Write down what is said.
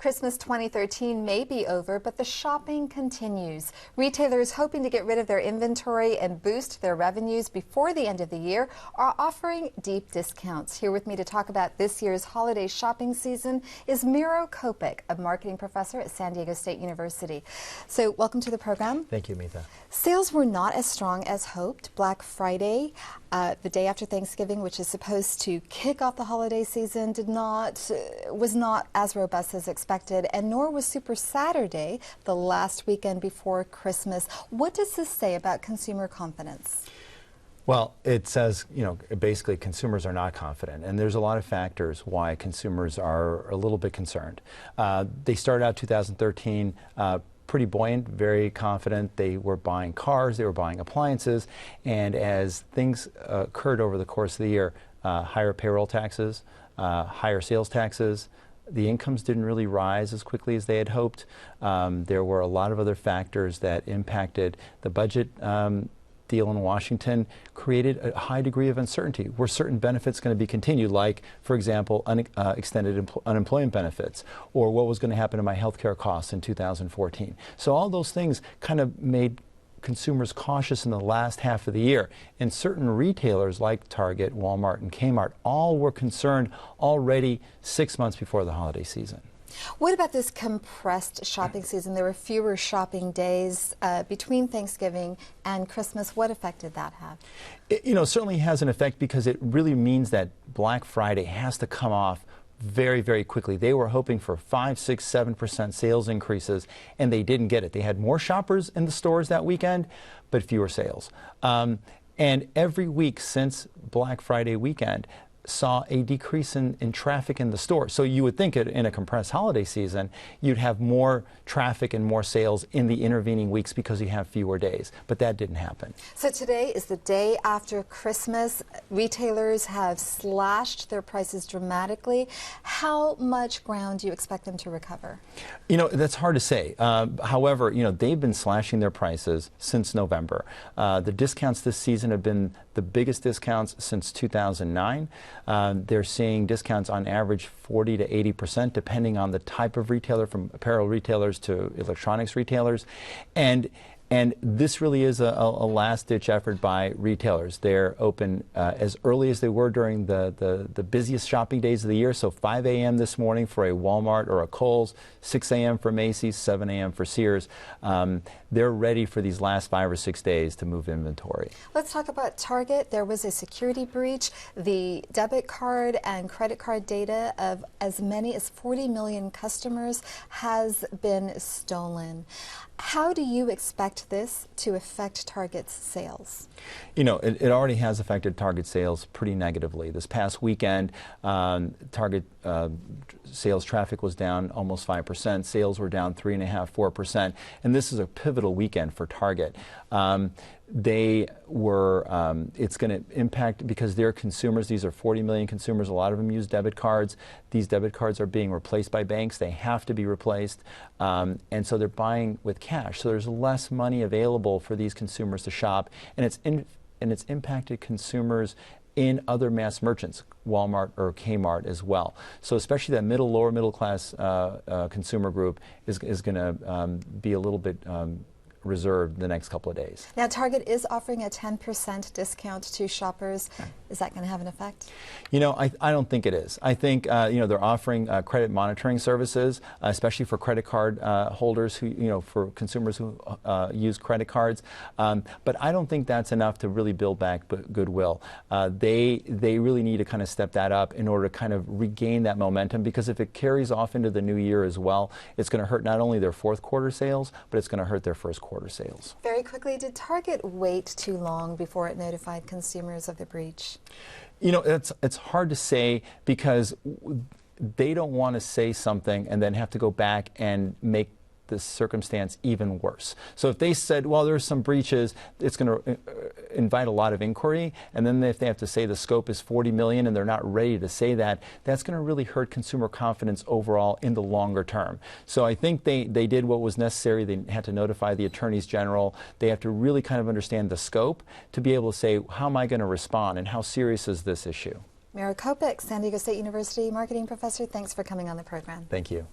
Christmas 2013 may be over, but the shopping continues. Retailers hoping to get rid of their inventory and boost their revenues before the end of the year are offering deep discounts. Here with me to talk about this year's holiday shopping season is Miro Kopec, a marketing professor at San Diego State University. So welcome to the program. Thank you, Mita. Sales were not as strong as hoped. Black Friday, the day after Thanksgiving, which is supposed to kick off the holiday season, was not as robust as expected, and nor was Super Saturday, the last weekend before Christmas. What does this say about consumer confidence? Well, it says, basically consumers are not confident, and there's a lot of factors why consumers are a little bit concerned. They started out 2013 pretty buoyant, very confident. They were buying cars, they were buying appliances, and as things occurred over the course of the year, higher payroll taxes, higher sales taxes, the incomes didn't really rise as quickly as they had hoped. There were a lot of other factors that impacted the budget deal in Washington, created a high degree of uncertainty. Were certain benefits going to be continued, like, for example, extended unemployment benefits, or what was going to happen to my health care costs in 2014? So all those things kind of made consumers cautious in the last half of the year. And certain retailers like Target, Walmart, and Kmart all were concerned already 6 months before the holiday season. What about this compressed shopping season? There were fewer shopping days between Thanksgiving and Christmas. What effect did that have? It certainly has an effect, because it really means that Black Friday has to come off very, very quickly. They were hoping for 5%, 6%, 7% sales increases, and they didn't get it. They had more shoppers in the stores that weekend, but fewer sales. And every week since Black Friday weekend saw a decrease in traffic in the store. So you would think in a compressed holiday season, you'd have more traffic and more sales in the intervening weeks because you have fewer days. But that didn't happen. So today is the day after Christmas. Retailers have slashed their prices dramatically. How much ground do you expect them to recover? That's hard to say. However, they've been slashing their prices since November. The discounts this season have been the biggest discounts since 2009. They're seeing discounts on average 40 to 80%, depending on the type of retailer, from apparel retailers to electronics retailers. And this really is a last-ditch effort by retailers. They're open as early as they were during the busiest shopping days of the year, so 5 a.m. this morning for a Walmart or a Kohl's, 6 a.m. for Macy's, 7 a.m. for Sears. They're ready for these last 5 or 6 days to move inventory. Let's talk about Target. There was a security breach. The debit card and credit card data of as many as 40 million customers has been stolen. How do you expect this to affect Target's sales? It already has affected Target sales pretty negatively. This past weekend, Target sales traffic was down almost 5%. Sales were down 3.5%, 4%. And this is a pivotal weekend for Target. It's going to impact, because their consumers, these are 40 million consumers, a lot of them use debit cards. These debit cards are being replaced by banks. They have to be replaced. And so they're buying with cash. So there's less money available for these consumers to shop. And it's impacted consumers in other mass merchants, Walmart or Kmart as well. So especially that lower middle class consumer group is going to be a little bit reserved the next couple of days. Now, Target is offering a 10% discount to shoppers. Is that going to have an effect? I don't think it is. I think they're offering credit monitoring services, especially for credit card holders who, for consumers who use credit cards. But I don't think that's enough to really build back goodwill. They really need to kind of step that up in order to kind of regain that momentum, because if it carries off into the new year as well, it's going to hurt not only their fourth quarter sales, but it's going to hurt their first quarter sales. Very quickly, did Target wait too long before it notified consumers of the breach? It's hard to say, because they don't want to say something and then have to go back and make the circumstance even worse. So if they said, well, there's some breaches, it's going to invite a lot of inquiry, and then if they have to say the scope is 40 million and they're not ready to say that, that's going to really hurt consumer confidence overall in the longer term. So I think they did what was necessary. They had to notify the attorneys general. They have to really kind of understand the scope to be able to say, how am I going to respond and how serious is this issue? Miro Kopec, San Diego State University marketing professor, thanks for coming on the program. Thank you.